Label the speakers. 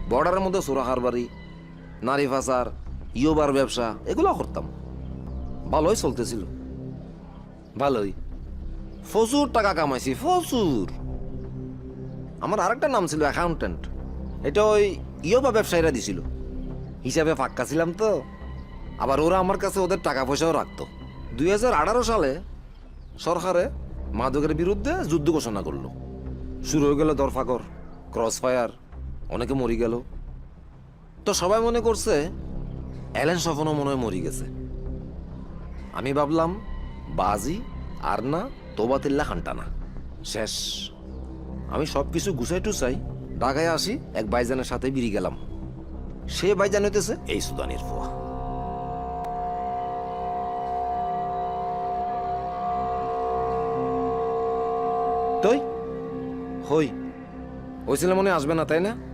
Speaker 1: বর্ডারের মধ্যে চোরা কারবারি, নারী পাচার, ইয়োবার ব্যবসা এগুলো করতাম। ভালোই চলতেছিল, ভালোই। প্রচুর টাকা কামাইছি, প্রচুর। আমার আরেকটা নাম ছিল অ্যাকাউন্টেন্ট। এটা ওই ইয়োবা ব্যবসায়ীরা দিছিল। হিসাবে ফাক্কা ছিলাম তো। আবার ওরা আমার কাছে ওদের টাকা পয়সাও রাখতো। 2018 সালে সরকারে মাদকের বিরুদ্ধে যুদ্ধ ঘোষণা করলো। শুরু হয়ে গেল দরফাকর, ক্রস ফায়ার, অনেকে মরি গেল। তো সবাই মনে করছে অ্যালেন সফনও মনে হয় মরি গেছে। আমি ভাবলাম বাজি আর না, তোবাতিল্লা খানটানা, শেষ। আমি সব কিছু গুছাই টুছাই ঢাকায় আসি, এক ভাইজানের সাথে বেরিয়ে গেলাম। সে ভাইজান হইতেছে এই সুদানের ফুয়া। তুই হই হয়েছিল মনে আসবে না, তাই না?